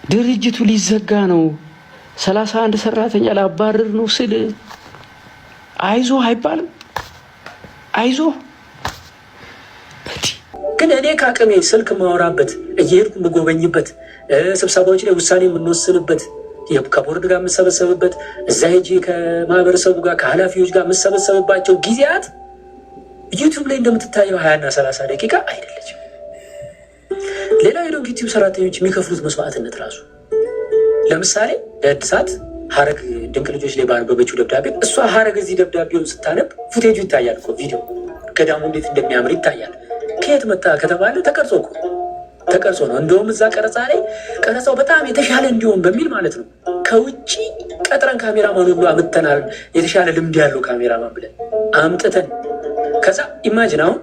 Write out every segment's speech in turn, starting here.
ድርጅቱ ሊዘጋ ነው 31 ሰራተኛ ላባረር ነው ስል አይዞ አይባልም። አይዞ ግን እኔ ከአቅሜ ስልክ ማወራበት እየሄድኩ የምጎበኝበት ስብሰባዎች ላይ ውሳኔ የምንወስንበት ከቦርድ ጋር የምሰበሰብበት እዛ ሄጄ ከማህበረሰቡ ጋር ከኃላፊዎች ጋር የምሰበሰብባቸው ጊዜያት ዩቲዩብ ላይ እንደምትታየው 20 እና 30 ደቂቃ አይደለችም። ሌላው የዶንኪ ቲዩብ ሰራተኞች የሚከፍሉት መስዋዕትነት ራሱ ለምሳሌ ለእድሳት ሀረግ ድንቅ ልጆች ላይ ባነበበችው ደብዳቤ እሷ ሀረግ እዚህ ደብዳቤውን ስታነብ ፉቴጁ ይታያል እኮ ቪዲዮ ገዳሙ እንዴት እንደሚያምር ይታያል። ከየት መጣ ከተባለ ተቀርጾ እኮ ተቀርጾ ነው። እንደውም እዛ ቀረጻ ላይ ቀረጻው በጣም የተሻለ እንዲሆን በሚል ማለት ነው ከውጭ ቀጥረን ካሜራማን ሁሉ አምጥተናል። የተሻለ ልምድ ያለው ካሜራማን ብለን አምጥተን ከዛ ኢማጂን አሁን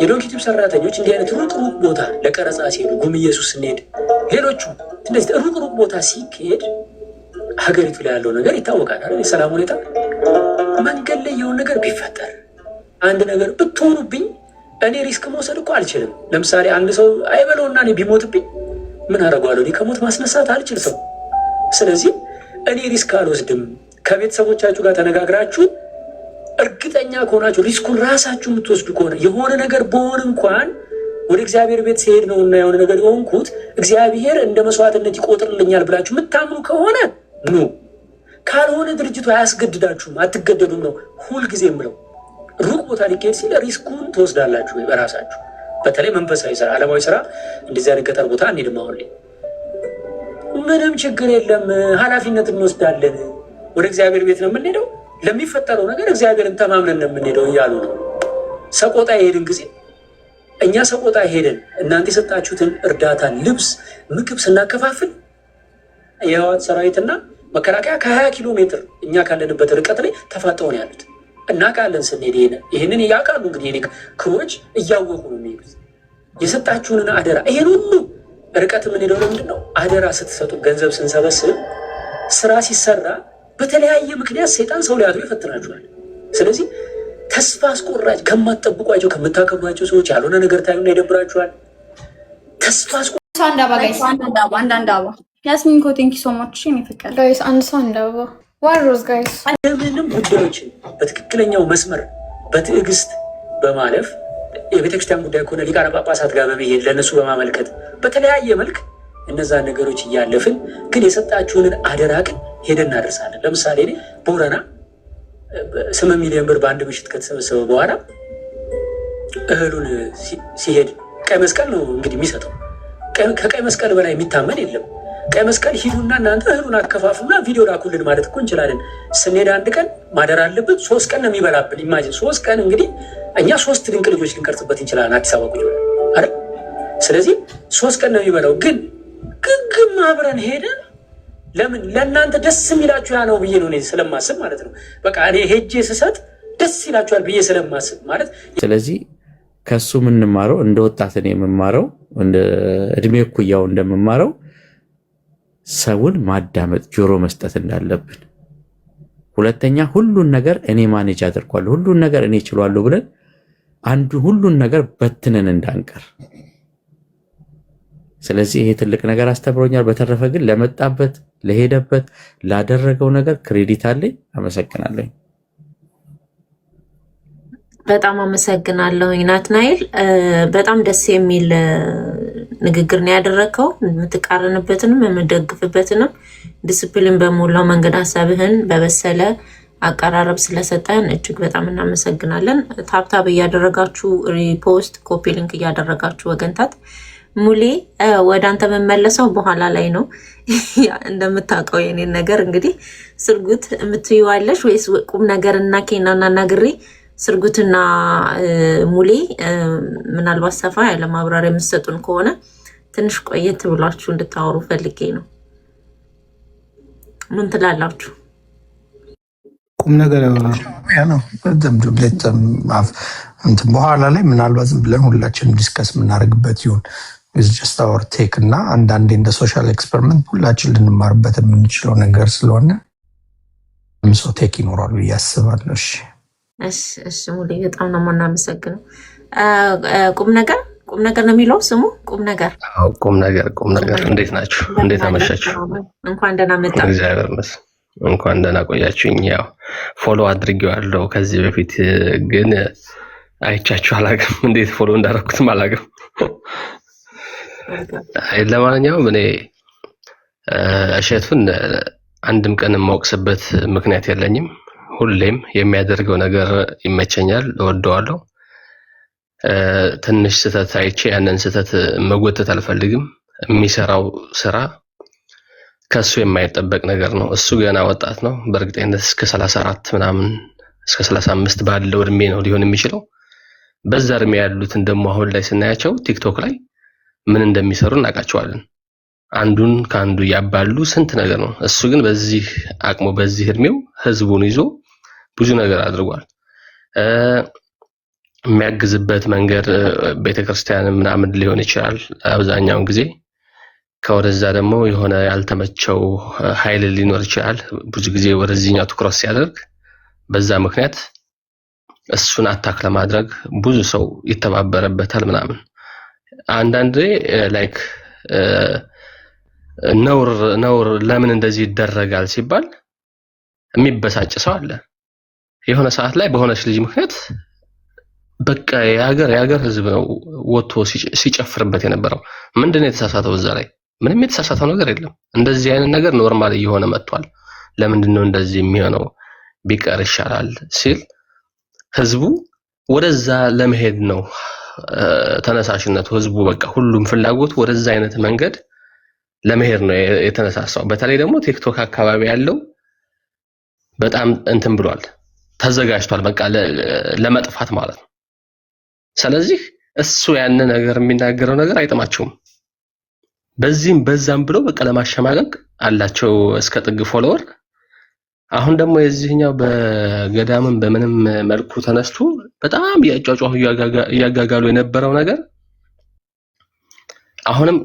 የዶንኪ ቲዩብ ሰራተኞች እንዲህ አይነት ሩቅ ቦታ ለቀረጻ ሲሄዱ ጉም ኢየሱስ ስንሄድ ሌሎቹ እንደዚህ ሩቅ ቦታ ሲሄድ ሀገሪቱ ላይ ያለው ነገር ይታወቃል አይደል? የሰላም ሁኔታ መንገድ ላይ የሆነ ነገር ቢፈጠር አንድ ነገር ብትሆኑብኝ እኔ ሪስክ መውሰድ እኮ አልችልም። ለምሳሌ አንድ ሰው አይበለውና እኔ ቢሞትብኝ ምን አደርገዋለሁ? እኔ ከሞት ማስነሳት አልችል ሰው። ስለዚህ እኔ ሪስክ አልወስድም። ከቤተሰቦቻችሁ ጋር ተነጋግራችሁ እርግጠኛ ከሆናችሁ ሪስኩን ራሳችሁ የምትወስዱ ከሆነ የሆነ ነገር በሆን እንኳን ወደ እግዚአብሔር ቤት ሲሄድ ነው እና የሆነ ነገር የሆንኩት እግዚአብሔር እንደ መስዋዕትነት ይቆጥርልኛል ብላችሁ የምታምኑ ከሆነ ኑ። ካልሆነ ድርጅቱ አያስገድዳችሁም፣ አትገደዱም ነው ሁልጊዜ የምለው። ሩቅ ቦታ ሊካሄድ ሲል ሪስኩን ትወስዳላችሁ በራሳችሁ። በተለይ መንፈሳዊ ስራ፣ ዓለማዊ ስራ እንደዚህ አይነት ገጠር ቦታ እንሄድም። አሁን ላይ ምንም ችግር የለም፣ ኃላፊነት እንወስዳለን። ወደ እግዚአብሔር ቤት ነው የምንሄደው፣ ለሚፈጠረው ነገር እግዚአብሔርን ተማምነን ነው የምንሄደው እያሉ ነው። ሰቆጣ የሄድን ጊዜ እኛ ሰቆጣ ሄደን እናንተ የሰጣችሁትን እርዳታ፣ ልብስ፣ ምግብ ስናከፋፍል የህወሓት ሰራዊትና መከላከያ ከ20 ኪሎ ሜትር እኛ ካለንበት ርቀት ላይ ተፋጠውን ያሉት እና ቃለን ስንሄድ ይህንን ያውቃሉ። እንግዲህ የኔ ክሮች እያወቁ ነው የሚሄዱት። የሰጣችሁንን አደራ ይሄን ሁሉ ርቀት የምንሄደው ለምንድን ነው? አደራ ስትሰጡ ገንዘብ ስንሰበስብ ስራ ሲሰራ በተለያየ ምክንያት ሰይጣን ሰው ሊያድሩ ይፈትናችኋል። ስለዚህ ተስፋ አስቆራጭ ከማትጠብቋቸው ከምታከብሯቸው ሰዎች ያልሆነ ነገር ታዩና ይደብራችኋል። ተስፋ አንዳንድ ያስሚን ኮቴንኪ ሶማች ይፈቀል ጋይስ አንድ ሰው እንዳባ ዋሮዝ ጋይስ ምንም ጉዳዮችን በትክክለኛው መስመር በትዕግስት በማለፍ የቤተክርስቲያን ጉዳይ ከሆነ ሊቃነ ጳጳሳት ጋር በመሄድ ለእነሱ በማመልከት በተለያየ መልክ እነዛን ነገሮች እያለፍን ግን የሰጣችሁንን አደራ ግን ሄደን እናደርሳለን። ለምሳሌ እኔ ቦረና 8 ሚሊዮን ብር በአንድ ምሽት ከተሰበሰበ በኋላ እህሉን ሲሄድ ቀይ መስቀል ነው እንግዲህ የሚሰጠው። ከቀይ መስቀል በላይ የሚታመን የለም። ቀይ መስቀል ሂዱና እናንተ እህሉን አከፋፉና ቪዲዮ ላኩልን ማለት እኮ እንችላለን። ስንሄድ አንድ ቀን ማደር አለብን። 3 ቀን ነው የሚበላብን። ኢማጂን 3 ቀን እንግዲህ እኛ 3 ድንቅ ልጆች ልንቀርጽበት እንችላለን አዲስ አበባ ቁጭ ብለን አይደል? ስለዚህ 3 ቀን ነው የሚበላው። ግን ግግም አብረን ሄደን ለምን ለእናንተ ደስ የሚላችሁ ያ ነው ብዬ ነው እኔ ስለማስብ ማለት ነው። በቃ እኔ ሄጄ ስሰጥ ደስ ይላችኋል ብዬ ስለማስብ ማለት። ስለዚህ ከሱ የምንማረው እንደ ወጣት እኔ የምማረው እንደ እድሜ እኩያው እንደምማረው ሰውን ማዳመጥ ጆሮ መስጠት እንዳለብን፣ ሁለተኛ ሁሉን ነገር እኔ ማኔጅ አደርጓለሁ ሁሉን ነገር እኔ እችላለሁ ብለን አንዱ ሁሉን ነገር በትነን እንዳንቀር። ስለዚህ ይሄ ትልቅ ነገር አስተምሮኛል። በተረፈ ግን ለመጣበት ለሄደበት ላደረገው ነገር ክሬዲት አለኝ። አመሰግናለሁ። በጣም አመሰግናለሁ ናትናኤል። በጣም ደስ የሚል ንግግር ነው ያደረከው። የምትቃረንበትንም የምደግፍበትንም ዲስፕሊን በሞላው መንገድ ሀሳብህን በበሰለ አቀራረብ ስለሰጠን እጅግ በጣም እናመሰግናለን። ታብታብ እያደረጋችሁ ሪፖስት፣ ኮፒ ሊንክ እያደረጋችሁ ወገንታት ሙሌ ወደ አንተ መመለሰው በኋላ ላይ ነው። እንደምታውቀው የኔን ነገር እንግዲህ ስርጉት የምትይዋለሽ ወይስ ቁም ነገርና ኬናና ናግሪ ስርጉትና ሙሌ ምናልባት ሰፋ ያለ ማብራሪያ የምትሰጡን ከሆነ ትንሽ ቆየት ብላችሁ እንድታወሩ ፈልጌ ነው። ምን ትላላችሁ? ቁም ነገር ያ ነው። በኋላ ላይ ምናልባት ዝም ብለን ሁላችን ዲስከስ የምናደርግበት ይሁን ጀስት አወር ቴክ እና አንዳንዴ እንደ ሶሻል ኤክስፐሪመንት ሁላችን ልንማርበት የምንችለው ነገር ስለሆነ ሰው ቴክ ይኖራሉ ብዬ አስባለሁ። እሺ ሙሌ በጣም ነው የምናመሰግነው። ቁም ነገር ቁም ነገር ነው የሚለው ስሙ ቁም ነገር። አዎ ቁም ነገር። እንዴት ናችሁ? እንዴት አመሻችሁ? እንኳን ደህና መጣ። እግዚአብሔር ይመስገን። እንኳን ደህና ቆያችሁኝ። ያው ፎሎ አድርጌዋለሁ ከዚህ በፊት ግን አይቻችሁ አላውቅም። እንዴት ፎሎ እንዳደረኩትም አላውቅም። ለማንኛውም እኔ እሸቱን አንድም ቀን የማወቅስበት ምክንያት የለኝም። ሁሌም የሚያደርገው ነገር ይመቸኛል፣ እወደዋለሁ። ትንሽ ስህተት አይቼ ያንን ስህተት መጎተት አልፈልግም። የሚሰራው ስራ ከሱ የማይጠበቅ ነገር ነው። እሱ ገና ወጣት ነው። በእርግጠኝነት እስከ 34 ምናምን እስከ 35 ባለው እድሜ ነው ሊሆን የሚችለው። በዛ እድሜ ያሉትን ደግሞ አሁን ላይ ስናያቸው ቲክቶክ ላይ ምን እንደሚሰሩ እናውቃቸዋለን። አንዱን ከአንዱ ያባሉ ስንት ነገር ነው። እሱ ግን በዚህ አቅሙ በዚህ እድሜው ህዝቡን ይዞ ብዙ ነገር አድርጓል። የሚያግዝበት መንገድ ቤተክርስቲያን ምናምን ሊሆን ይችላል አብዛኛውን ጊዜ። ከወደዛ ደግሞ የሆነ ያልተመቸው ኃይል ሊኖር ይችላል ብዙ ጊዜ ወደዚህኛው ትኩረት ሲያደርግ። በዛ ምክንያት እሱን አታክ ለማድረግ ብዙ ሰው ይተባበረበታል ምናምን። አንዳንዴ ላይክ ነውር ለምን እንደዚህ ይደረጋል ሲባል የሚበሳጭ ሰው አለ። የሆነ ሰዓት ላይ በሆነች ልጅ ምክንያት በቃ የሀገር ህዝብ ነው ወጥቶ ሲጨፍርበት የነበረው። ምንድነው የተሳሳተው? እዛ ላይ ምንም የተሳሳተው ነገር የለም። እንደዚህ አይነት ነገር ኖርማል እየሆነ መጥቷል። ለምንድነው እንደዚህ የሚሆነው? ቢቀር ይሻላል ሲል ህዝቡ ወደዛ ለመሄድ ነው ተነሳሽነቱ። ህዝቡ በቃ ሁሉም ፍላጎት ወደዛ አይነት መንገድ ለመሄድ ነው የተነሳሳው። በተለይ ደግሞ ቲክቶክ አካባቢ ያለው በጣም እንትን ብሏል፣ ተዘጋጅቷል በቃ ለመጥፋት ማለት ነው። ስለዚህ እሱ ያን ነገር የሚናገረው ነገር አይጥማቸውም። በዚህም በዛም ብሎ በቃ ለማሸማቀቅ አላቸው እስከ ጥግ ፎሎወር። አሁን ደግሞ የዚህኛው በገዳምም በምንም መልኩ ተነስቶ በጣም ያጫጫሁ እያጋጋሉ የነበረው ነገር አሁንም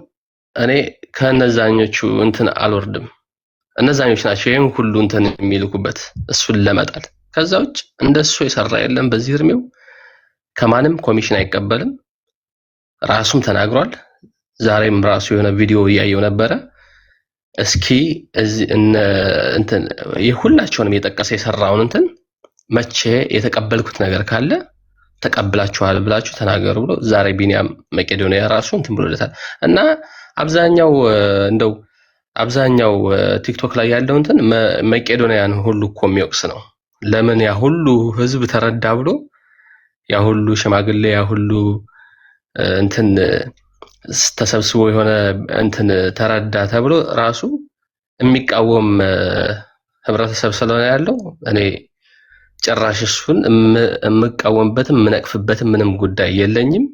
እኔ ከነዛኞቹ እንትን አልወርድም። እነዛኞች ናቸው ይሄን ሁሉ እንትን የሚልኩበት እሱን ለመጣል። ከዛ ውጭ እንደሱ የሰራ የለም በዚህ እድሜው። ከማንም ኮሚሽን አይቀበልም። ራሱም ተናግሯል። ዛሬም ራሱ የሆነ ቪዲዮ እያየው ነበረ። እስኪ እንትን የሁላቸውንም የጠቀሰ የሰራውን እንትን መቼ የተቀበልኩት ነገር ካለ ተቀብላችኋል ብላችሁ ተናገሩ ብሎ ዛሬ ቢኒያም መቄዶንያ ራሱ እንትን ብሎለታል። እና አብዛኛው ቲክቶክ ላይ ያለው እንትን መቄዶንያን ሁሉ እኮ የሚወቅስ ነው። ለምን ያ ሁሉ ህዝብ ተረዳ ብሎ ያ ሁሉ ሽማግሌ ያ ሁሉ እንትን ተሰብስቦ የሆነ እንትን ተረዳ ተብሎ ራሱ የሚቃወም ህብረተሰብ ስለሆነ ያለው እኔ ጭራሽ እሱን የምቃወምበትም የምነቅፍበትም ምንም ጉዳይ የለኝም።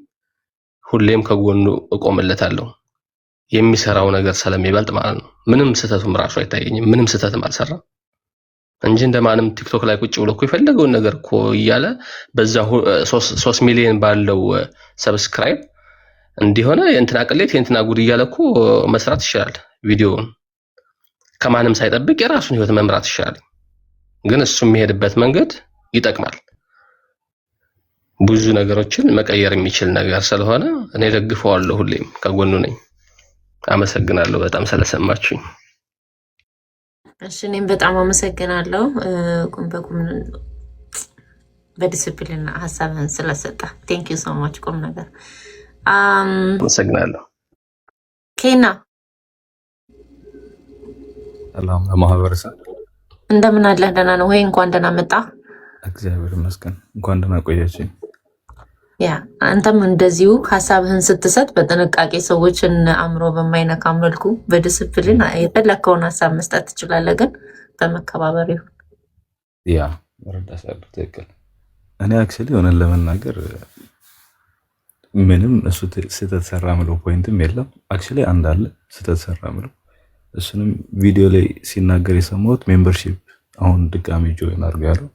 ሁሌም ከጎኑ እቆምለታለሁ። የሚሰራው ነገር ስለሚበልጥ ማለት ነው። ምንም ስህተቱም ራሱ አይታየኝም። ምንም ስህተትም አልሰራም እንጂ እንደማንም ቲክቶክ ላይ ቁጭ ብሎ እኮ የፈለገውን ነገር እኮ እያለ በዛ 3 ሚሊዮን ባለው ሰብስክራይብ እንዲሆነ የእንትና ቅሌት የእንትና ጉድ እያለ እኮ መስራት ይችላል። ቪዲዮውን ከማንም ሳይጠብቅ የራሱን ህይወት መምራት ይችላል። ግን እሱ የሚሄድበት መንገድ ይጠቅማል። ብዙ ነገሮችን መቀየር የሚችል ነገር ስለሆነ እኔ ደግፈዋለሁ። ሁሌም ከጎኑ ነኝ። አመሰግናለሁ በጣም ስለሰማችሁኝ። እሺ እኔም በጣም አመሰግናለሁ። ቁም በቁም በዲሲፕሊን ሀሳብህን ስለሰጠ ቴንክ ዩ ሶ ማች። ቁም ነገር አመሰግናለሁ። ኬና ሰላም ለማህበረሰብ እንደምን አለህ? ደህና ነው ወይ? እንኳን ደህና መጣ። እግዚአብሔር ይመስገን። እንኳን ደህና ቆያችኝ። ያ አንተም እንደዚሁ ሀሳብህን ስትሰጥ በጥንቃቄ ሰዎችን አእምሮ በማይነካ መልኩ በዲስፕሊን የፈለከውን ሀሳብ መስጠት ትችላለህ፣ ግን በመከባበር ይሁን። ያ ረዳሻለሁ። ትክክል። እኔ አክቹዋሊ ሆነን ለመናገር ምንም እሱ ስህተት ሰራ ምለው ፖይንትም የለም። አክቹዋሊ አንድ አለ ስህተት ሰራ ምለው፣ እሱንም ቪዲዮ ላይ ሲናገር የሰማሁት ሜምበርሺፕ አሁን ድጋሚ ጆይን አድርጎ ያለው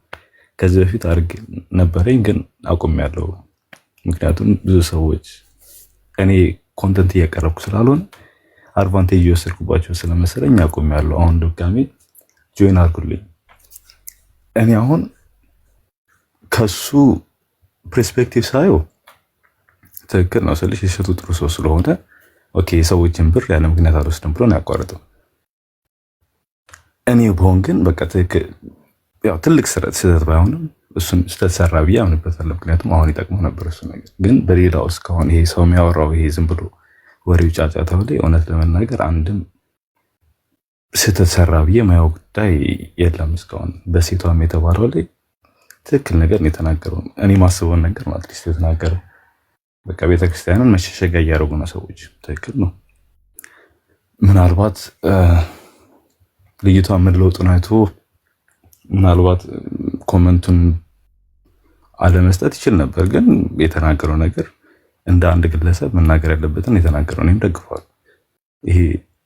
ከዚህ በፊት አድርጌ ነበረኝ ግን አቁሜያለሁ። ምክንያቱም ብዙ ሰዎች እኔ ኮንተንት እያቀረብኩ ስላልሆነ አድቫንቴጅ እየወሰድኩባቸው ስለመሰለኝ አቁሜያለሁ። አሁን ድጋሚ ጆይን አድርጉልኝ። እኔ አሁን ከሱ ፐርስፔክቲቭ ሳየው ትክክል ነው ስልሽ እሸቱ ጥሩ ሰው ስለሆነ ኦኬ የሰዎችን ብር ያለ ምክንያት አልወስድም ብሎ ነው ያቋረጠው። እኔ በሆን ግን በቃ ትክክል ያው ትልቅ ስህተት ባይሆንም እሱን ስህተት ሰራ ብዬ አምንበታለሁ። ምክንያቱም አሁን ይጠቅመው ነበር እሱ ነገር። ግን በሌላው እስካሁን ይሄ ሰው የሚያወራው ይሄ ዝም ብሎ ወሬው ጫጫታው ላይ እውነት ለመናገር አንድም ስህተት ሰራ ብዬ ማየው ጉዳይ የለም እስካሁን። በሴቷም የተባለው ላይ ትክክል ነገር ነው የተናገረው። እኔ ማስበውን ነገር ማለት ነው የተናገረው። በቃ ቤተክርስቲያንን መሸሸጊያ እያደረጉ ነው ሰዎች። ትክክል ነው። ምናልባት ልጅቷ ምን ለውጡን አይቶ ምናልባት ኮመንቱን አለመስጠት ይችል ነበር። ግን የተናገረው ነገር እንደ አንድ ግለሰብ መናገር ያለበትን የተናገረው እኔም ደግፈዋለሁ። ይሄ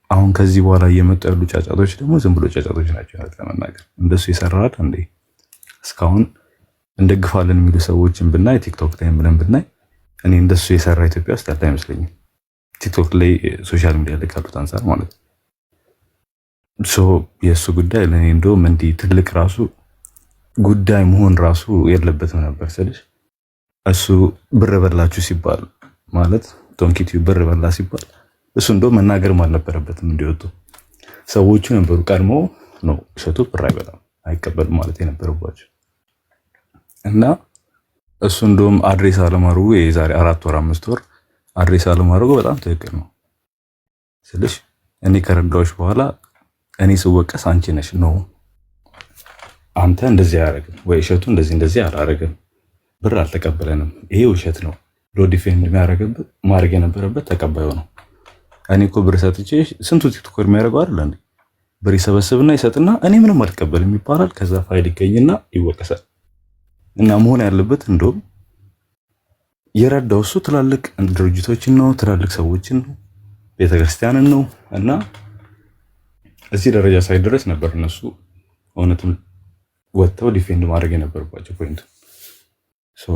አሁን ከዚህ በኋላ እየመጡ ያሉ ጫጫቶች ደግሞ ዝም ብሎ ጫጫቶች ናቸው። ለመናገር እንደሱ ይሰራል እንዴ? እስካሁን እንደግፋለን የሚሉ ሰዎችን ብናይ ቲክቶክ ላይ ብለን ብናይ እኔ እንደሱ የሰራ ኢትዮጵያ ውስጥ ያለ አይመስለኝም። ቲክቶክ ላይ ሶሻል ሚዲያ ላይ ካሉት አንፃር ማለት ነው። የእሱ ጉዳይ ለእኔ እንደውም እንዲህ ትልቅ ራሱ ጉዳይ መሆን ራሱ የለበትም ነበር ስልሽ እሱ ብር በላችሁ ሲባል ማለት ዶንኪቲው ብር በላ ሲባል እሱ እንደውም መናገርም አልነበረበትም። እንዲወጡ ሰዎቹ ነበሩ ቀድሞ ነው እሸቱ ብር አይበላም አይቀበልም ማለት የነበረባቸው እና እሱ እንደውም አድሬስ አለማድረጉ የዛሬ 4 ወር 5 ወር አድሬስ አለማድረጉ በጣም ትክክል ነው ስልሽ እኔ ከረዳዎች በኋላ እኔ ስወቀስ አንቺ ነሽ ነው አንተ እንደዚህ አያረግም ወይ እሸቱ እንደዚህ አላረግም ብር አልተቀበለንም ይሄ ውሸት ነው ብሎ ዲፌንድ የሚያደርግበት ማድረግ የነበረበት ተቀባዩ ነው። እኔ እኮ ብር ሰጥቼ ስንቱ ቲክቶከር የሚያደርገው አይደል እንዴ? ብር ይሰበስብና ይሰጥና እኔ ምንም አልቀበልም ይባላል። ከዛ ፋይል ይገኝና ይወቀሳል። እና መሆን ያለበት እንደውም የረዳው እሱ ትላልቅ ድርጅቶችን ነው፣ ትላልቅ ሰዎችን ነው፣ ቤተክርስቲያንን ነው እና እዚህ ደረጃ ሳይደረስ ነበር እነሱ እውነትም ወጥተው ዲፌንድ ማድረግ የነበረባቸው ፖይንት።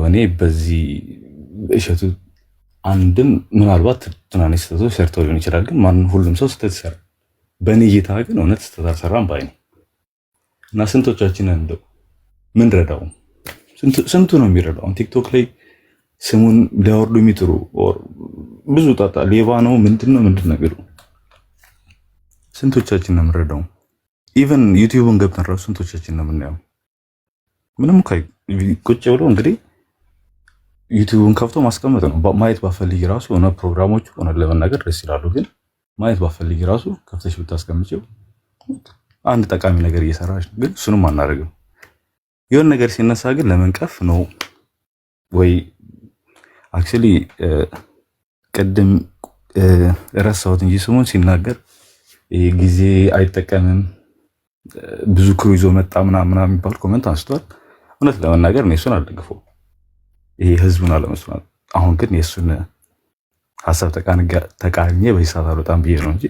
እኔ በዚህ እሸቱ አንድም ምናልባት ትናንሽ ስህተቶች ሰርተው ሊሆን ይችላል፣ ግን ሁሉም ሰው ስህተት ይሰራል። በእኔ እይታ ግን እውነት ስህተት አልሰራም ባይ ነው እና ስንቶቻችንን እንደው ምን ረዳው ስንቱ ነው የሚረዳው? ቲክቶክ ላይ ስሙን ሊያወርዱ የሚጥሩ ብዙ ጣጣ ሌባ ነው ምንድነው ነገሩ ስንቶቻችን ነው የምንረዳው? ኢቨን ዩቲዩብን ገብተን ራሱ ስንቶቻችን ነው የምናየው? ምንም ቁጭ ብሎ እንግዲህ ዩቲዩብን ከፍቶ ማስቀመጥ ነው። ማየት ባፈልጊ ራሱ ሆነ ፕሮግራሞቹ ሆነ ለመናገር ደስ ይላሉ፣ ግን ማየት ባፈልጊ ራሱ ከፍተሽ ብታስቀምጪው አንድ ጠቃሚ ነገር እየሰራች ነው። ግን እሱንም አናደርግም። የሆነ ነገር ሲነሳ ግን ለመንቀፍ ነው ወይ አክቹሊ ቅድም ረሳሁት እንጂ ስሙን ሲናገር ጊዜ አይጠቀምም ብዙ ክሩ ይዞ መጣ ምናምን የሚባል ኮሜንት አንስቷል። እውነት ለመናገር ነው እሱን አልደግፈው ይሄ ህዝቡን አለመስማት። አሁን ግን የእሱን ሀሳብ ተቃርኜ በዚህ ሰዓት አልወጣም ብዬ ነው እንጂ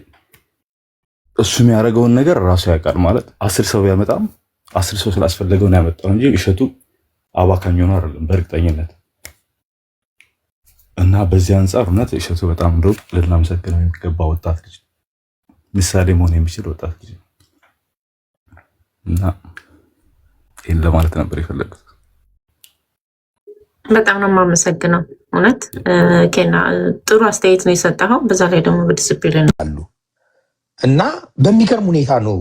እሱ የሚያደርገውን ነገር ራሱ ያውቃል። ማለት 10 ሰው ቢያመጣም 10 ሰው ስላስፈለገው ነው ያመጣው እንጂ እሸቱ አባካኝ ሆኖ አይደለም በእርግጠኝነት። እና በዚህ አንፃር እውነት እሸቱ በጣም እንደው ልናመሰግነው የሚገባ ወጣት ልጅ ምሳሌ መሆን የሚችል ወጣት ልጅ እና ይህን ለማለት ነበር የፈለጉት። በጣም ነው የማመሰግነው። እውነት ኬና ጥሩ አስተያየት ነው የሰጠኸው። በዛ ላይ ደግሞ በዲስፕሊን አሉ እና በሚገርም ሁኔታ ነው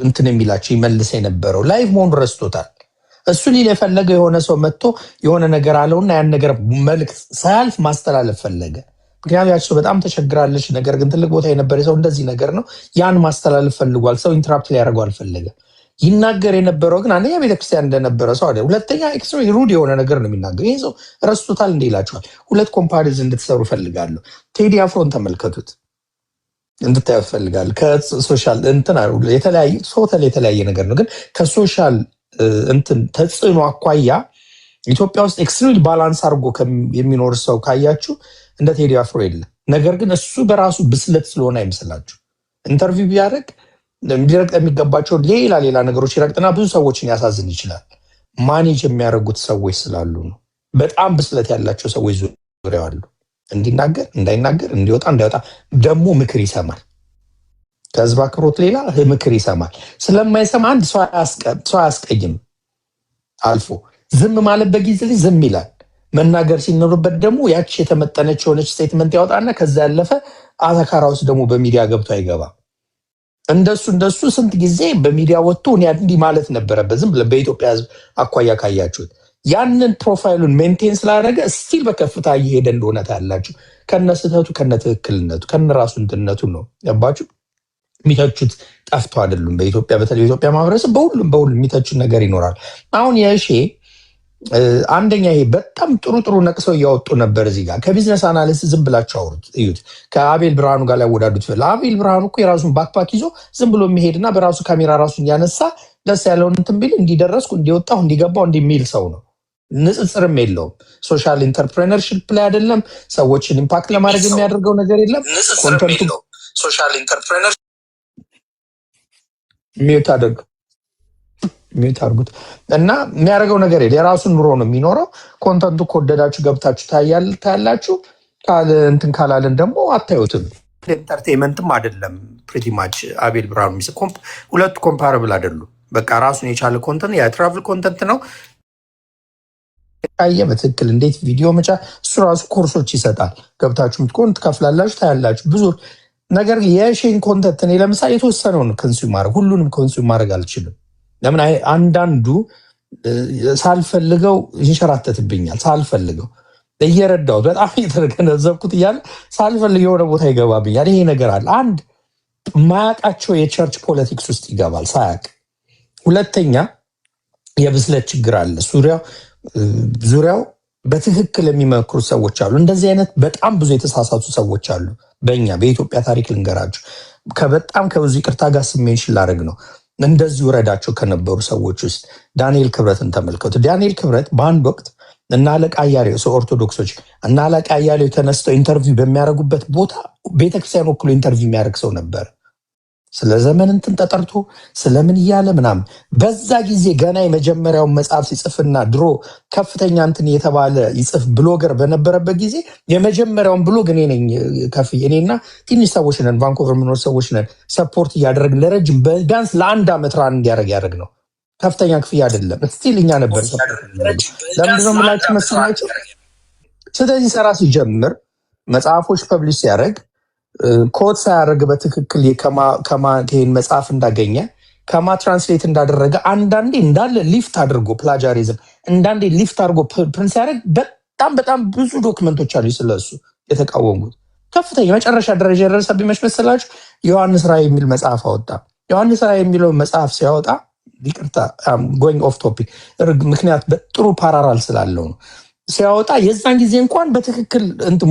እንትን የሚላቸው ይመልስ የነበረው ላይቭ መሆኑ ረስቶታል። እሱ ሊል የፈለገው የሆነ ሰው መጥቶ የሆነ ነገር አለውና ያን ነገር መልዕክት ሳያልፍ ማስተላለፍ ፈለገ። ምክንያቱም ያቸው በጣም ተቸግራለች። ነገር ግን ትልቅ ቦታ የነበረ ሰው እንደዚህ ነገር ነው ያን ማስተላለፍ ፈልጓል። ሰው ኢንተራፕት ሊያደርገው አልፈለገም። ይናገር የነበረው ግን አንደኛ ቤተክርስቲያን እንደነበረ ሰው አይደል፣ ሁለተኛ ኤክስትሪም ሩድ የሆነ ነገር ነው የሚናገር። ይሄ ሰው ረስቶታል እንደ ይላችኋል። ሁለት ኮምፓሪዝን እንድትሰሩ ፈልጋለሁ። ቴዲ አፍሮን ተመልከቱት እንድታዩ ፈልጋለሁ። ከሶሻል እንትን የተለያየ ቶታል የተለያየ ነገር ነው፣ ግን ከሶሻል እንትን ተጽዕኖ አኳያ ኢትዮጵያ ውስጥ ኤክስትሪም ባላንስ አድርጎ የሚኖር ሰው ካያችሁ እንደ ቴዲ አፍሮ የለም። ነገር ግን እሱ በራሱ ብስለት ስለሆነ አይመስላችሁ ኢንተርቪው ቢያደርግ እንዲረግጥ የሚገባቸው ሌላ ነገሮች ይረግጥና ብዙ ሰዎችን ያሳዝን ይችላል። ማኔጅ የሚያደርጉት ሰዎች ስላሉ ነው። በጣም ብስለት ያላቸው ሰዎች ዙሪያው አሉ። እንዲናገር እንዳይናገር፣ እንዲወጣ እንዳይወጣ ደግሞ ምክር ይሰማል። ከህዝብ አክብሮት ሌላ ምክር ይሰማል። ስለማይሰማ አንድ ሰው አያስቀይም። አልፎ ዝም ማለት በጊዜ ላይ ዝም ይላል። መናገር ሲኖርበት ደግሞ ያቺ የተመጠነች የሆነች ስቴትመንት ያወጣና ከዛ ያለፈ አተካራ ውስጥ ደግሞ በሚዲያ ገብቶ አይገባም። እንደሱ ስንት ጊዜ በሚዲያ ወጥቶ እንዲህ ማለት ነበረበት። ዝም ብለን በኢትዮጵያ ሕዝብ አኳያ ካያችሁት ያንን ፕሮፋይሉን ሜንቴን ስላደረገ ስቲል በከፍታ እየሄደ እንደሆነ ታያላችሁ። ከነስህተቱ ከነትክክልነቱ ከነራሱ እንትነቱ ነው። ገባችሁ? የሚተቹት ጠፍቶ አይደሉም። በኢትዮጵያ በተለይ የኢትዮጵያ ማህበረሰብ በሁሉም የሚተቹት ነገር ይኖራል። አሁን የእሺ አንደኛ ይሄ በጣም ጥሩ ነቅሰው እያወጡ ነበር። እዚህ ጋር ከቢዝነስ አናሊስት ዝም ብላችሁ አውሩት እዩት። ከአቤል ብርሃኑ ጋር ሊያወዳዱት አቤል ብርሃኑ እኮ የራሱን ባክፓክ ይዞ ዝም ብሎ የሚሄድና በራሱ ካሜራ ራሱን ያነሳ ደስ ያለውን እንትን ቢል እንዲደረስኩ እንዲወጣሁ እንዲገባው እንደሚል ሰው ነው። ንጽጽርም የለውም። ሶሻል ኢንተርፕሬነርሺፕ ላይ አይደለም። ሰዎችን ኢምፓክት ለማድረግ የሚያደርገው ነገር የለም። ኮንተንቱ ሶሻል ኢንተርፕሬነር ሚዩት አድርጉት እና የሚያደርገው ነገር የለ። የራሱን ኑሮ ነው የሚኖረው። ኮንተንቱ ከወደዳችሁ ገብታችሁ ታያላችሁ። እንትን ካላለን ደግሞ አታዩትም። ኢንተርቴንመንትም አይደለም። ፕሪቲ ማች አቤል ብርሃኑ ሁለቱ ኮምፓረብል አይደሉም። በቃ ራሱን የቻለ ኮንተንት የትራቭል ኮንተንት ነው። ታየ በትክክል እንዴት ቪዲዮ መጫ እሱ ራሱ ኮርሶች ይሰጣል። ገብታችሁ ምትኮን ትከፍላላችሁ፣ ታያላችሁ ብዙ ነገር። የሼን ኮንተንት እኔ ለምሳሌ የተወሰነውን ኮንሱም ማድረግ ሁሉንም ኮንሱም ማድረግ አልችልም። ለምን አንዳንዱ ሳልፈልገው ይንሸራተትብኛል። ሳልፈልገው እየረዳሁት በጣም እየተገነዘብኩት እያለ ሳልፈልገው የሆነ ቦታ ይገባብኛል። ይሄ ነገር አለ። አንድ ማያውቃቸው የቸርች ፖለቲክስ ውስጥ ይገባል ሳያውቅ። ሁለተኛ የብስለት ችግር አለ። ዙሪያው በትክክል የሚመክሩ ሰዎች አሉ። እንደዚህ አይነት በጣም ብዙ የተሳሳቱ ሰዎች አሉ። በእኛ በኢትዮጵያ ታሪክ ልንገራችሁ፣ በጣም ከብዙ ይቅርታ ጋር ስሜንሽን ላደርግ ነው። እንደዚሁ ረዳቸው ከነበሩ ሰዎች ውስጥ ዳንኤል ክብረትን ተመልከቱ። ዳንኤል ክብረት በአንድ ወቅት እና አለቃ አያሌው ሰው ኦርቶዶክሶች እና አለቃ አያሌው ተነስተው ኢንተርቪው በሚያደርጉበት ቦታ ቤተክርስቲያን ወክሎ ኢንተርቪው የሚያደርግ ሰው ነበር። ስለ ዘመን እንትን ተጠርቶ ስለምን እያለ ምናምን። በዛ ጊዜ ገና የመጀመሪያውን መጽሐፍ ሲጽፍና ድሮ ከፍተኛ እንትን የተባለ ይጽፍ ብሎገር በነበረበት ጊዜ የመጀመሪያውን ብሎግ እኔ ነኝ ከፍዬ እኔና ትንሽ ሰዎች ነን፣ ቫንኮቨር የምኖር ሰዎች ነን፣ ሰፖርት እያደረግን ለረጅም ቢያንስ ለ1 ዓመት ራን እንዲያደርግ ነው። ከፍተኛ ክፍያ አይደለም። ስቲል እኛ ነበር። ለምንድነው የምላችሁ መሰላችሁ? ስለዚህ ሰራ ሲጀምር መጽሐፎች ፐብሊሽ ሲያደርግ ኮድ ሳያደርግ በትክክል ይህን መጽሐፍ እንዳገኘ ከማ ትራንስሌት እንዳደረገ አንዳንዴ እንዳለ ሊፍት አድርጎ ፕላጃሪዝም እንዳንዴ ሊፍት አድርጎ ፕሪንት ሲያደርግ በጣም ብዙ ዶክመንቶች አሉ ስለሱ የተቃወሙት። ከፍተኛ የመጨረሻ ደረጃ የደረሰብኝ መች መሰላችሁ? ዮሐንስ ራዕይ የሚል መጽሐፍ አወጣ። ዮሐንስ ራዕይ የሚለው መጽሐፍ ሲያወጣ ይቅርታ ጎይንግ ኦፍ ቶፒክ፣ ምክንያት በጥሩ ፓራራል ስላለው ነው። ሲያወጣ የዛን ጊዜ እንኳን በትክክል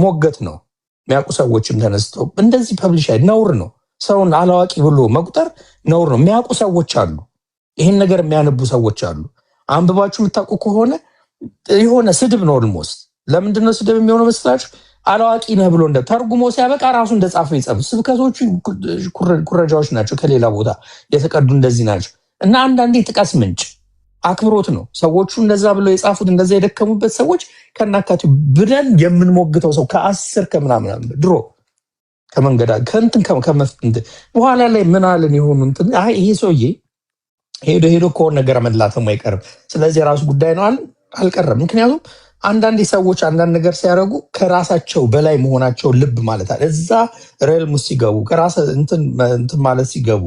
ሞገት ነው። የሚያውቁ ሰዎችም ተነስተው እንደዚህ ፐብሊሽ ነውር ነው። ሰውን አላዋቂ ብሎ መቁጠር ነውር ነው። የሚያውቁ ሰዎች አሉ፣ ይህን ነገር የሚያነቡ ሰዎች አሉ። አንብባችሁ የምታውቁ ከሆነ የሆነ ስድብ ነው ኦልሞስት። ለምንድነው ስድብ የሚሆነው መስላችሁ? አላዋቂ ነህ ብሎ ተርጉሞ ሲያበቃ ራሱ እንደጻፈው ይጻፍ። ስብከቶቹ ኩረጃዎች ናቸው፣ ከሌላ ቦታ የተቀዱ እንደዚህ ናቸው። እና አንዳንዴ ጥቀስ ምንጭ አክብሮት ነው። ሰዎቹ እንደዛ ብለው የጻፉት እንደዛ የደከሙበት ሰዎች ከናካቴው ብለን የምንሞግተው ሰው ከ10 ከምናምን ድሮ ከመንገዳ ከእንትን ከመፍት በኋላ ላይ ምን አለን የሆኑ እንትን ይሄ ሰውዬ ሄዶ ከሆነ ነገር መላተሙ አይቀርም። ስለዚህ የራሱ ጉዳይ ነው አልቀረም። ምክንያቱም አንዳንድ ሰዎች አንዳንድ ነገር ሲያደርጉ ከራሳቸው በላይ መሆናቸው ልብ ማለት አለ። እዛ ሬልም ውስጥ ሲገቡ ከራስ እንትን ማለት ሲገቡ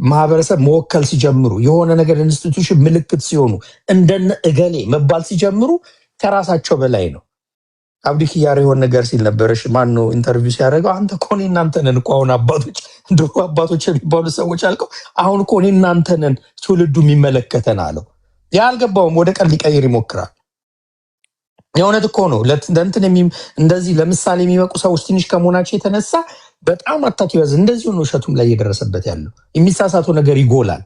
ማህበረሰብ መወከል ሲጀምሩ የሆነ ነገር ኢንስቲትዩሽን ምልክት ሲሆኑ እንደነ እገሌ መባል ሲጀምሩ ከራሳቸው በላይ ነው። አብዲ ኪያር የሆነ ነገር ሲል ነበረሽ ማን ነው ኢንተርቪው ሲያደርገው አንተ እኮ እኔ እናንተ ነን እኮ አሁን ድሮ አባቶች የሚባሉ ሰዎች አልቀው አሁን እኮ እኔ እናንተ ነን ትውልዱ የሚመለከተን አለው። ያልገባውም ወደ ቀን ሊቀይር ይሞክራል። የእውነት እኮ ነው። ለእንትን እንደዚህ ለምሳሌ የሚበቁ ሰዎች ትንሽ ከመሆናቸው የተነሳ በጣም አታክ ይበዝ። እንደዚሁ ነው እሸቱም ላይ እየደረሰበት ያለው። የሚሳሳተው ነገር ይጎላል።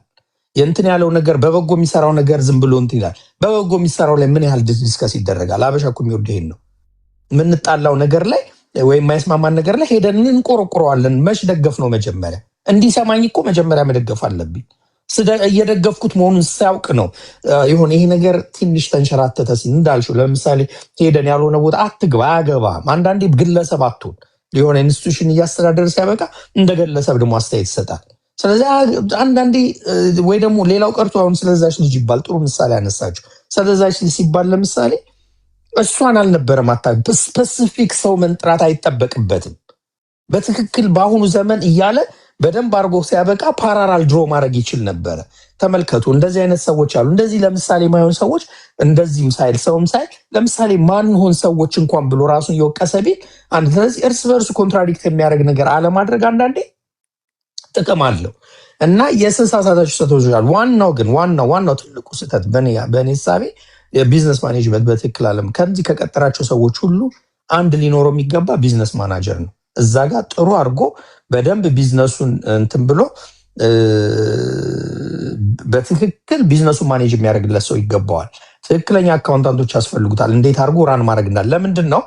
የእንትን ያለው ነገር በበጎ የሚሰራው ነገር ዝም ብሎ እንትን ይላል። በበጎ የሚሰራው ላይ ምን ያህል ዲስከስ ይደረጋል? አበሻ እኮ የሚወድ ይሄን ነው። የምንጣላው ነገር ላይ ወይም የማይስማማን ነገር ላይ ሄደን እንቆረቁረዋለን። መች ደገፍ ነው መጀመሪያ? እንዲሰማኝ እኮ መጀመሪያ መደገፍ አለብኝ። እየደገፍኩት መሆኑን ሲያውቅ ነው የሆነ ይሄ ነገር ትንሽ ተንሸራተተ ሲል እንዳልሽው ለምሳሌ ሄደን ያልሆነ ቦታ አትግባ፣ አያገባም። አንዳንዴ ግለሰብ አትሆን የሆነ ኢንስቲትዩሽን እያስተዳደር ሲያበቃ እንደ ግለሰብ ደግሞ አስተያየት ይሰጣል። ስለዚህ አንዳንዴ ወይ ደግሞ ሌላው ቀርቶ አሁን ስለዛች ልጅ ይባል ጥሩ ምሳሌ ያነሳችሁ ሰደዛች ሲባል ለምሳሌ እሷን አልነበረም ስፔሲፊክ ሰው መንጥራት አይጠበቅበትም። በትክክል በአሁኑ ዘመን እያለ በደንብ አድርጎ ሲያበቃ ፓራራል ድሮ ማድረግ ይችል ነበረ። ተመልከቱ፣ እንደዚህ አይነት ሰዎች አሉ። እንደዚህ ለምሳሌ ማይሆን ሰዎች እንደዚህም ሳይል ሰውም ሳይል ለምሳሌ ማንሆን ሰዎች እንኳን ብሎ ራሱን የወቀሰ ቤት አንድ። ስለዚህ እርስ በእርሱ ኮንትራዲክት የሚያደርግ ነገር አለማድረግ አንዳንዴ ጥቅም አለው እና የስሳሳታችሁ ስህተቶች አሉ። ዋናው ግን ዋናው ትልቁ ስህተት በእኔ ሳቤ የቢዝነስ ማኔጅመንት በትክክል አለም ከዚህ ከቀጠራቸው ሰዎች ሁሉ አንድ ሊኖረው የሚገባ ቢዝነስ ማናጀር ነው። እዛ ጋር ጥሩ አድርጎ በደንብ ቢዝነሱን እንትን ብሎ በትክክል ቢዝነሱን ማኔጅ የሚያደርግለት ሰው ይገባዋል። ትክክለኛ አካውንታንቶች ያስፈልጉታል። እንዴት አድርጎ ራን ማድረግ እንዳለ ለምንድን ነው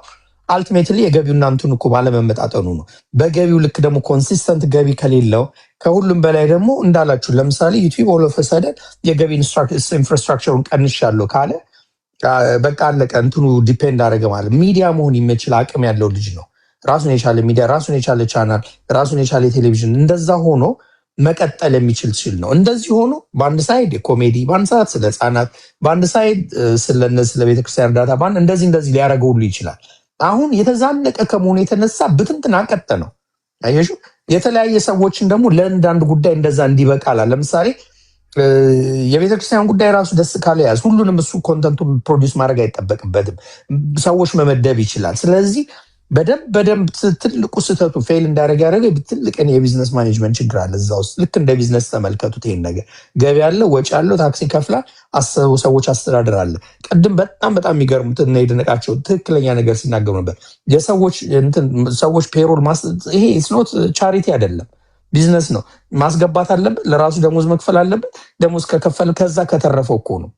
አልቲሜትሊ የገቢው እናንቱን እኮ ባለመመጣጠኑ ነው። በገቢው ልክ ደግሞ ኮንሲስተንት ገቢ ከሌለው ከሁሉም በላይ ደግሞ እንዳላችሁ ለምሳሌ ዩቲዩብ ኦሎፈሰደን የገቢ ኢንፍራስትራክቸሩን ቀንሻለሁ ካለ በቃ አለቀ። እንትኑ ዲፔንድ አደረገ ማለት ሚዲያ መሆን የሚችል አቅም ያለው ልጅ ነው። ራሱን የቻለ ሚዲያ፣ ራሱን የቻለ ቻናል፣ ራሱን የቻለ ቴሌቪዥን እንደዛ ሆኖ መቀጠል የሚችል ነው። እንደዚህ ሆኖ በአንድ ሳይድ ኮሜዲ፣ በአንድ ሰዓት ስለ ህፃናት፣ በአንድ ሳይድ ስለ ቤተክርስቲያን እርዳታ፣ እንደዚህ ሊያደርገው ሁሉ ይችላል። አሁን የተዛነቀ ከመሆኑ የተነሳ ብትንትን አቀጠ ነው። አየሹ የተለያየ ሰዎችን ደግሞ ለአንዳንድ ጉዳይ እንደዛ እንዲበቃላ ለምሳሌ የቤተክርስቲያን ጉዳይ ራሱ ደስ ካለ ያዝ ሁሉንም እሱ ኮንተንቱን ፕሮዲውስ ማድረግ አይጠበቅበትም። ሰዎች መመደብ ይችላል። ስለዚህ በደንብ ትልቁ ስህተቱ ፌል እንዳደረግ ያደረገ ትልቅ የቢዝነስ ማኔጅመንት ችግር አለ እዛ ውስጥ። ልክ እንደ ቢዝነስ ተመልከቱት። ይሄን ነገር ገቢ አለው፣ ወጪ አለው፣ ታክሲ ከፍላ ሰዎች አስተዳደር አለ። ቅድም በጣም የሚገርሙት እና የደነቃቸው ትክክለኛ ነገር ሲናገሩ ነበር። ሰዎች ፔሮል ይሄ ስኖት ቻሪቲ አይደለም፣ ቢዝነስ ነው። ማስገባት አለበት፣ ለራሱ ደሞዝ መክፈል አለበት። ደሞዝ ከከፈል ከዛ ከተረፈው እኮ ነው።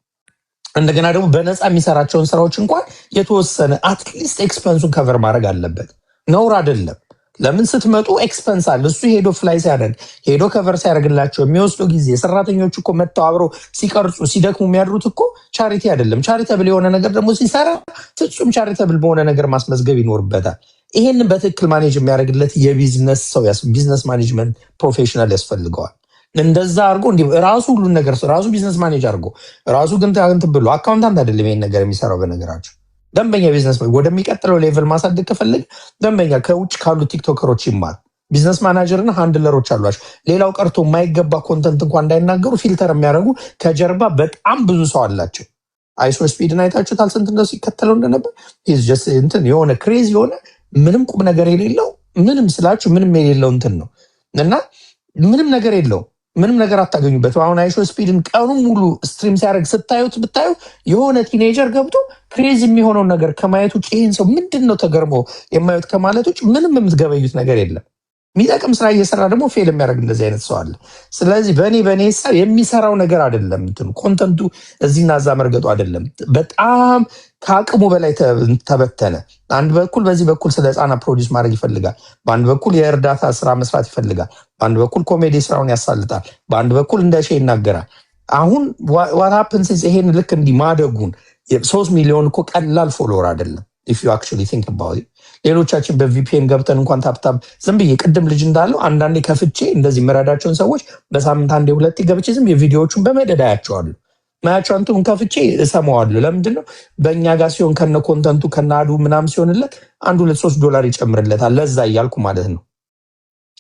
እንደገና ደግሞ በነፃ የሚሰራቸውን ስራዎች እንኳን የተወሰነ አትሊስት ኤክስፐንሱን ከቨር ማድረግ አለበት። ነውር አይደለም። ለምን ስትመጡ ኤክስፐንስ አለ። እሱ ሄዶ ፍላይ ሲያደርግ ሄዶ ከቨር ሲያደርግላቸው የሚወስዱ ጊዜ ሰራተኞቹ እኮ መጥተው አብረው ሲቀርጹ ሲደክሙ የሚያድሩት እኮ ቻሪቲ አይደለም። ቻሪተብል የሆነ ነገር ደግሞ ሲሰራ ፍጹም ቻሪተብል በሆነ ነገር ማስመዝገብ ይኖርበታል። ይሄንን በትክክል ማኔጅ የሚያደርግለት የቢዝነስ ሰው ቢዝነስ ማኔጅመንት ፕሮፌሽናል ያስፈልገዋል። እንደዛ አድርጎ ራሱ ሁሉን ነገር ራሱ ቢዝነስ ማኔጅ አድርጎ ራሱ ግን ብሎ አካውንታንት አይደለም ይሄን ነገር የሚሰራው። በነገራቸው ደንበኛ ቢዝነስ ወደሚቀጥለው ሌቭል ማሳደግ ከፈለግ ደንበኛ ከውጭ ካሉ ቲክቶከሮች ይማር። ቢዝነስ ማናጀርና ሃንድለሮች አሏቸው። ሌላው ቀርቶ የማይገባ ኮንተንት እንኳን እንዳይናገሩ ፊልተር የሚያደርጉ ከጀርባ በጣም ብዙ ሰው አላቸው። አይሶ ስፒድን አይታችሁታል? ስንት እንደው ሲከተለው እንደነበር እንትን የሆነ ክሬዚ የሆነ ምንም ቁም ነገር የሌለው ምንም ስላችሁ ምንም የሌለው እንትን ነው እና ምንም ነገር የለው። ምንም ነገር አታገኙበት። አሁን አይሾ ስፒድን ቀኑን ሙሉ ስትሪም ሲያደርግ ብታዩ የሆነ ቲኔጀር ገብቶ ክሬዚ የሚሆነውን ነገር ከማየት ውጭ ይህን ሰው ምንድን ነው ተገርሞ የማየት ከማለት ውጭ ምንም የምትገበዩት ነገር የለም። የሚጠቅም ስራ እየሰራ ደግሞ ፌል የሚያደርግ እንደዚህ አይነት ሰው አለ። ስለዚህ በእኔ ሀሳብ የሚሰራው ነገር አይደለም እንትኑ ኮንተንቱ እዚህና እዛ መርገጡ አይደለም። በጣም ከአቅሙ በላይ ተበተነ። አንድ በኩል በዚህ በኩል ስለ ህፃናት ፕሮዲስ ማድረግ ይፈልጋል፣ በአንድ በኩል የእርዳታ ስራ መስራት ይፈልጋል፣ በአንድ በኩል ኮሜዲ ስራውን ያሳልጣል፣ በአንድ በኩል እንደ ሼ ይናገራል። አሁን ዋት ሃፕንስ ይሄን ልክ እንዲህ ማደጉን 3 ሚሊዮን እኮ ቀላል ፎሎወር አይደለም። ኢፍ ዩ አክቹዋሊ ቲንክ አባውት ሌሎቻችን በቪፒኤን ገብተን እንኳን ታፕታፕ ዝም ብዬ ቅድም ልጅ እንዳለው አንዳንዴ ከፍቼ እንደዚህ መረዳቸውን ሰዎች በሳምንት አንዴ ሁለቴ ገብቼ ዝም የቪዲዮዎቹን በመደዳ ያቸዋሉ። ማያቸውን ከፍቼ እሰማዋለሁ። ለምንድነው በእኛ ጋር ሲሆን ከነ ኮንተንቱ ከናዱ ምናምን ሲሆንለት $1-3 ይጨምርለታል። ለዛ እያልኩ ማለት ነው።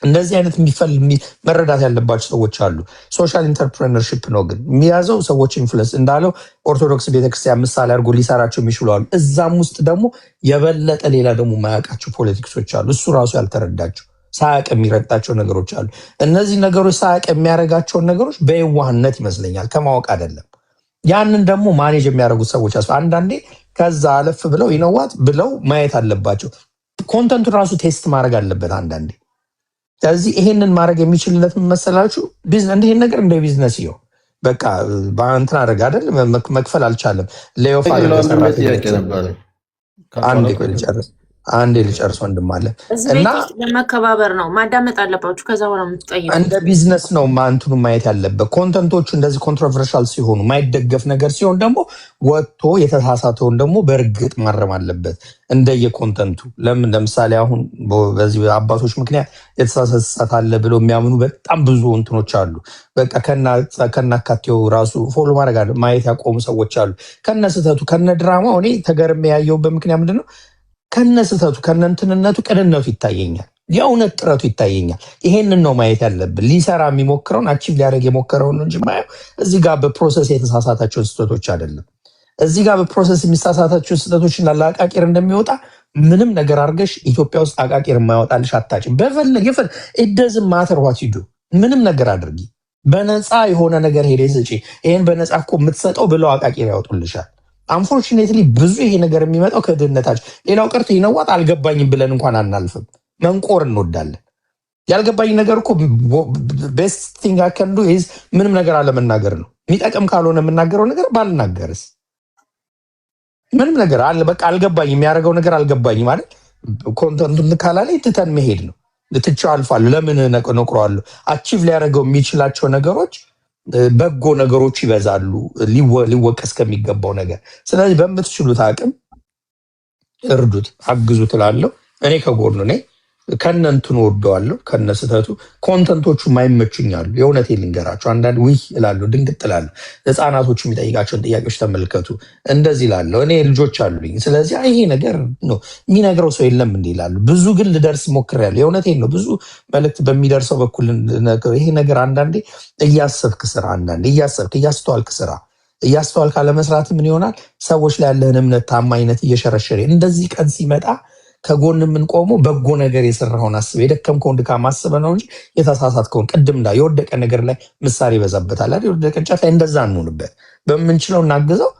እንደዚህ አይነት መረዳት ያለባቸው ሰዎች አሉ። ሶሻል ኢንተርፕረነርሺፕ ነው ግን የሚያዘው ሰዎች ኢንፍሉዌንስ እንዳለው ኦርቶዶክስ ቤተክርስቲያን ምሳሌ አድርጎ ሊሰራቸው የሚችሉ አሉ። እዛም ውስጥ ደግሞ የበለጠ ሌላ ደግሞ ማያውቃቸው ፖለቲክሶች አሉ። እሱ ራሱ ያልተረዳቸው ሳያቅ የሚረግጣቸው ነገሮች አሉ። እነዚህ ነገሮች ሳያቅ የሚያደርጋቸውን ነገሮች በየዋህነት ይመስለኛል፣ ከማወቅ አይደለም። ያንን ደግሞ ማኔጅ የሚያደርጉት ሰዎች አንዳንዴ ከዛ አለፍ ብለው ይነዋት ብለው ማየት አለባቸው። ኮንተንቱን ራሱ ቴስት ማድረግ አለበት አንዳንዴ። ስለዚህ ይሄንን ማድረግ የሚችልለት መሰላችሁ ይሄን ነገር እንደ ቢዝነስ ይው በቃ በአንተን አደረግ አይደል መክፈል አልቻለም። ለዮፋ ጥያቄ ነበር። አንድ ቆይ ልጨርስ። አንዴ ልጨርስ ወንድም አለ እዚህ ቤት ውስጥ ለመከባበር ነው ማዳመጥ አለባችሁ። ከዛ በኋላ የምትጠይቁት እንደ ቢዝነስ ነው ማንቱን ማየት ያለበት። ኮንተንቶቹ እንደዚህ ኮንትሮቨርሻል ሲሆኑ ማይደገፍ ነገር ሲሆን ደግሞ ወጥቶ የተሳሳተውን ደግሞ በእርግጥ ማረም አለበት እንደየ ኮንተንቱ። ለምን ለምሳሌ አሁን በዚህ አባቶች ምክንያት የተሳሳተ አለ ብለው የሚያምኑ በጣም ብዙ እንትኖች አሉ። በቃ ከናካቴው ራሱ ፎሎ ማድረግ አለ ማየት ያቆሙ ሰዎች አሉ። ከነስተቱ ከነድራማው እኔ ተገርሜ ያየሁበት ምክንያት ምንድነው? ከነስተቱ ከነንትንነቱ ቅንነቱ ይታየኛል። የእውነት ጥረቱ ይታየኛል። ይሄንን ነው ማየት ያለብን። ሊሰራ የሚሞክረውን አቺቭ ሊያደርግ የሞከረውን ነው እንጂ ማየው እዚህ ጋር በፕሮሰስ የተሳሳታቸውን ስህተቶች አይደለም። እዚህ ጋር በፕሮሰስ የሚሳሳታቸውን ስህተቶችና ለአቃቂር እንደሚወጣ ምንም ነገር አድርገሽ ኢትዮጵያ ውስጥ አቃቂር የማያወጣልሽ አታጭም። በፈለግ ኢደዝም ማተር ዋት ዩ ዱ ምንም ነገር አድርጊ። በነፃ የሆነ ነገር ሄደሽ ስጪ። ይሄን በነፃ እኮ የምትሰጠው ብለው አቃቂር ያወጡልሻል። አንፎርቹኔትሊ ብዙ ይሄ ነገር የሚመጣው ከድህነታችን። ሌላው ቀርቶ ይነዋጥ አልገባኝም ብለን እንኳን አናልፍም። መንቆር እንወዳለን። ያልገባኝ ነገር እኮ ቤስት ቲንግ አይ ካን ዱ ኢዝ ምንም ነገር አለመናገር ነው። የሚጠቅም ካልሆነ የምናገረው ነገር ባልናገርስ ምንም ነገር አለ። በቃ አልገባኝ የሚያደርገው ነገር አልገባኝ ማለት ኮንተንቱን ካላለ ትተን መሄድ ነው። ልትቻው አልፋለሁ። ለምን ነቅሯለሁ? አቺቭ ሊያደርገው የሚችላቸው ነገሮች በጎ ነገሮች ይበዛሉ ሊወቀስ ከሚገባው ነገር። ስለዚህ በምትችሉት አቅም እርዱት፣ አግዙት እላለሁ። እኔ ከጎኑ ነኝ። ከነንትኑ ወደዋለሁ ከነስተቱ ኮንተንቶቹ ማይመቹኛሉ። የእውነት ልንገራቸው አንዳንድ ውይ እላለሁ፣ ድንግጥ እላለሁ። ህፃናቶቹ የሚጠይቃቸውን ጥያቄዎች ተመልከቱ። እንደዚህ እላለሁ። እኔ ልጆች አሉኝ። ስለዚህ ይሄ ነገር ነው የሚነግረው ሰው የለም እንዲህ ይላሉ። ብዙ ግን ልደርስ ሞክሬያለሁ። የእውነቴን ነው። ብዙ መልእክት በሚደርሰው በኩል ይሄ ነገር አንዳንዴ እያሰብክ ስራ፣ አንዳንዴ እያስተዋልክ ስራ። እያስተዋልክ አለመስራት ምን ይሆናል? ሰዎች ላይ ያለህን እምነት፣ ታማኝነት እየሸረሸረ እንደዚህ ቀን ሲመጣ ከጎን የምንቆመው በጎ ነገር የሰራውን አስበ የደከምከውን ድካም አስበ ነው እንጂ የተሳሳትከውን ቅድም ላይ የወደቀ ነገር ላይ ምሳሌ ይበዛበታል አይደል? የወደቀ እንጨት ላይ እንደዛ እንሆንበት። በምንችለው እናግዘው።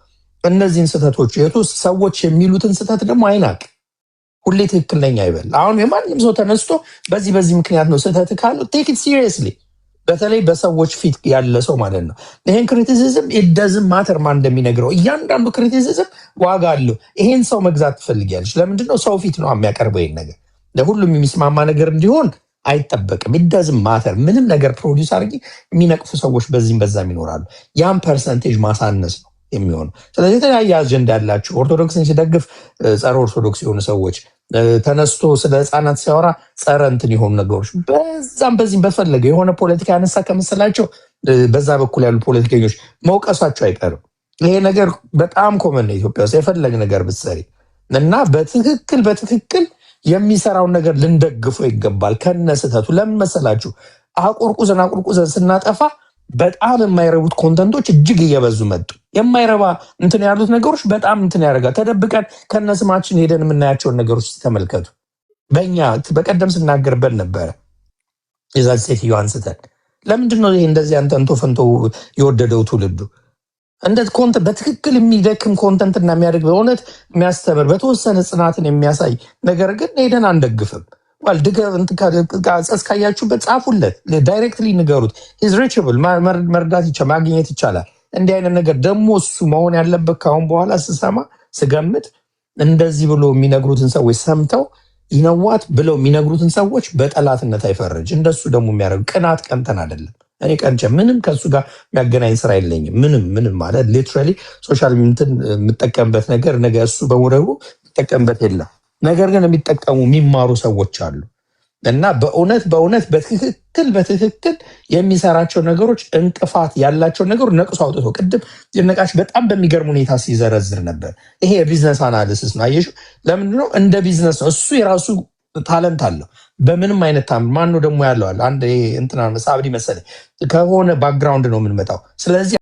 እነዚህን ስህተቶች ሰዎች የሚሉትን ስህተት ደግሞ አይናቅ። ሁሌ ትክክል ነኝ አይበል። አሁን የማንም ሰው ተነስቶ በዚህ ምክንያት ነው ስህተት ካለው ቴክ ኢት ሲሪየስሊ። በተለይ በሰዎች ፊት ያለ ሰው ማለት ነው። ይሄን ክሪቲሲዝም ኢደዝም ማተር ማን እንደሚነግረው እያንዳንዱ ክሪቲሲዝም ዋጋ አለው። ይሄን ሰው መግዛት ትፈልጊያለሽ? ለምንድነው ሰው ፊት ነው የሚያቀርበው? ይሄን ነገር ለሁሉም የሚስማማ ነገር እንዲሆን አይጠበቅም። ኢደዝም ማተር ምንም ነገር ፕሮዲውስ አድርጊ። የሚነቅፉ ሰዎች በዚህም በዛም ይኖራሉ። ያን ፐርሰንቴጅ ማሳነስ ነው የሚሆነው። ስለዚህ የተለያየ አጀንዳ ያላቸው ኦርቶዶክስን ሲደግፍ ጸረ ኦርቶዶክስ የሆኑ ሰዎች ተነስቶ ስለ ህፃናት ሲያወራ ጸረ እንትን የሆኑ ነገሮች በዛም በዚህም በፈለገ የሆነ ፖለቲካ ያነሳ ከመሰላቸው በዛ በኩል ያሉ ፖለቲከኞች መውቀሳቸው አይቀርም። ይሄ ነገር በጣም ኮመን ነው ኢትዮጵያ ውስጥ የፈለገ ነገር ብትሰሪ እና በትክክል የሚሰራውን ነገር ልንደግፈው ይገባል ከነስተቱ። ለምን መሰላችሁ? አቁርቁዘን ስናጠፋ በጣም የማይረቡት ኮንተንቶች እጅግ እየበዙ መጡ። የማይረባ እንትን ያሉት ነገሮች በጣም እንትን ያደርጋል። ተደብቀን ከነስማችን ሄደን የምናያቸውን ነገሮች ተመልከቱ። በእኛ በቀደም ስናገርበት ነበረ የዛች ሴትዮ አንስተን ለምንድነው ይሄ እንደዚህ አንተንቶ ፈንቶ የወደደው ትውልዱ እንደዚህ ኮንተንት በትክክል የሚደክም ኮንተንት እና የሚያደርግ በእውነት የሚያስተምር በተወሰነ ጽናትን የሚያሳይ ነገር ግን ሄደን አንደግፍም። እስካያችሁበት ጻፉለት፣ ዳይሬክትሊ ንገሩት። ኢዝ ሪችብል መርዳት ማግኘት ይቻላል። እንዲህ አይነት ነገር ደግሞ እሱ መሆን ያለበት ካሁን በኋላ ስገምት እንደዚህ ብሎ የሚነግሩትን ሰዎች ሰምተው ይነዋት ብለው የሚነግሩትን ሰዎች በጠላትነት አይፈርጅ። እንደሱ ደግሞ የሚያደርግ ቅናት ቀንተን አይደለም። እኔ ቀንጨ ምንም ከሱ ጋር የሚያገናኝ ስራ የለኝም። ምንም ማለት ሊትራሊ ሶሻል እንትን የምጠቀምበት ነገር ነገ እሱ በሙረሩ የምጠቀምበት የለም። ነገር ግን የሚጠቀሙ የሚማሩ ሰዎች አሉ እና በእውነት በትክክል የሚሰራቸው ነገሮች እንቅፋት ያላቸው ነገሮች ነቅሶ አውጥቶ ቅድም የነቃሽ በጣም በሚገርም ሁኔታ ሲዘረዝር ነበር። ይሄ ቢዝነስ አናሊሲስ ነው። አየሽው? ለምንድነው እንደ ቢዝነስ ነው። እሱ የራሱ ታለንት አለው። በምንም አይነት ታምር ማን ነው ደግሞ ያለው አንድ እንትና ሳብዲ መሰለኝ ከሆነ ባክግራውንድ ነው የምንመጣው። ስለዚህ